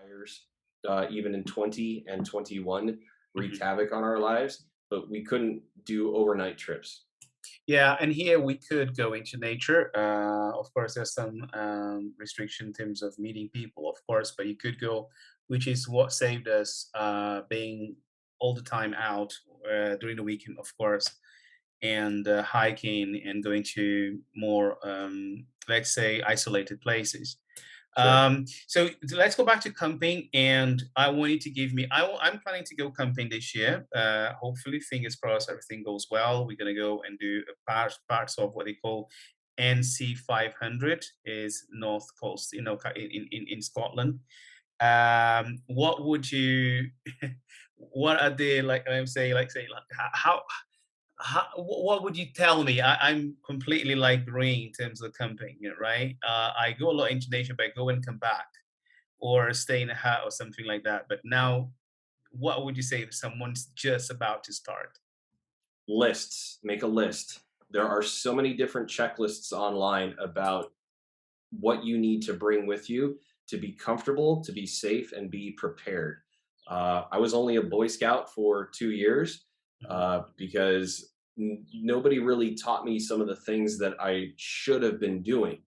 fires, even in 20 and 21, wreaked Mhm. havoc on our lives, but we couldn't do overnight trips. Yeah, and here we could go into nature. Of course, there's some restriction in terms of meeting people, of course, but you could go, which is what saved us being all the time out during the weekend, of course, and hiking and going to more, let's say, isolated places. Sure. So let's go back to camping, and I want you to give me. I'm planning to go camping this year. Hopefully, fingers crossed, everything goes well. We're gonna go and do a parts of what they call NC 500, is North Coast, in Scotland. What would you? What are the, like I'm saying, like say like what would you tell me? I'm completely like green in terms of camping, right? I go a lot into nature, but I go and come back or stay in a hut or something like that. But now, what would you say if someone's just about to start? Lists, make a list. There are so many different checklists online about what you need to bring with you to be comfortable, to be safe, and be prepared. I was only a Boy Scout for 2 years Mhm. because nobody really taught me some of the things that I should have been doing.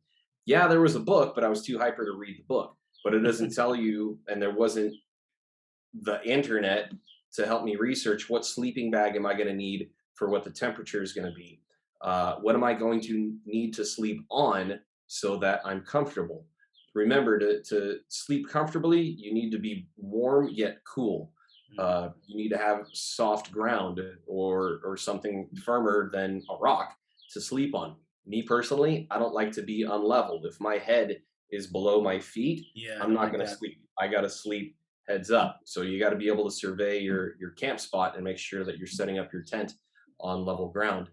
Yeah, there was a book, but I was too hyper to read the book. But it doesn't tell you, and there wasn't the internet to help me research what sleeping bag am I going to need for what the temperature is going to be. What am I going to need to sleep on so that I'm comfortable? Remember, to sleep comfortably, you need to be warm yet cool. Mhm. You need to have soft ground or something firmer than a rock to sleep on. Me personally, I don't like to be unleveled. If my head is below my feet, Yeah, I I'm don't not like going to that. sleep. I got to sleep heads up. So you got to be able to survey your camp spot and make sure that you're setting up your tent on level ground.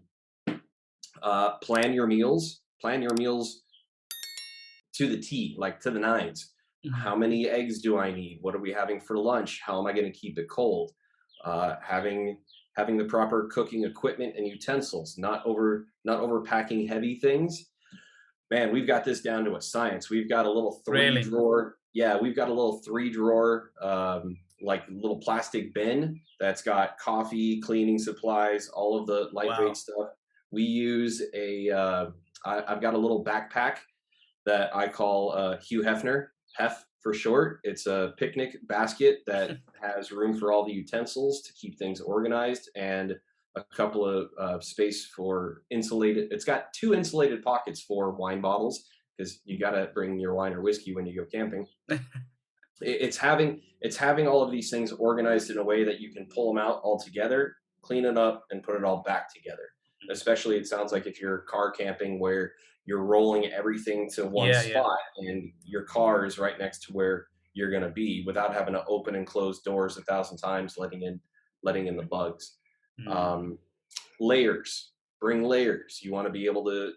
Plan your meals. Plan your meals to the T, like to the nines. Mhm. How many eggs do I need? What are we having for lunch? How am I going to keep it cold? Having the proper cooking equipment and utensils, not overpacking heavy things. Man, we've got this down to a science. We've got a little three Really? drawer. Yeah, we've got a little three drawer, like little plastic bin that's got coffee, cleaning supplies, all of the lightweight Wow. stuff. We use I've got a little backpack that I call Hugh Hefner, Hef for short. It's a picnic basket that has room for all the utensils to keep things organized and a couple of space for insulated. It's got two insulated pockets for wine bottles because you got to bring your wine or whiskey when you go camping. It's having all of these things organized in a way that you can pull them out all together, clean it up, and put it all back together. Especially, it sounds like if you're car camping where you're rolling everything to one Yeah, yeah. spot and your car is right next to where you're going to be without having to open and close doors 1,000 times, letting in the bugs. Mm. Um, Layers. Bring layers. You want to be able to,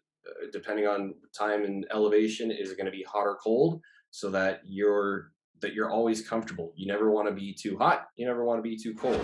depending on time and elevation, is it going to be hot or cold, so that you're always comfortable. You never want to be too hot. You never want to be too cold.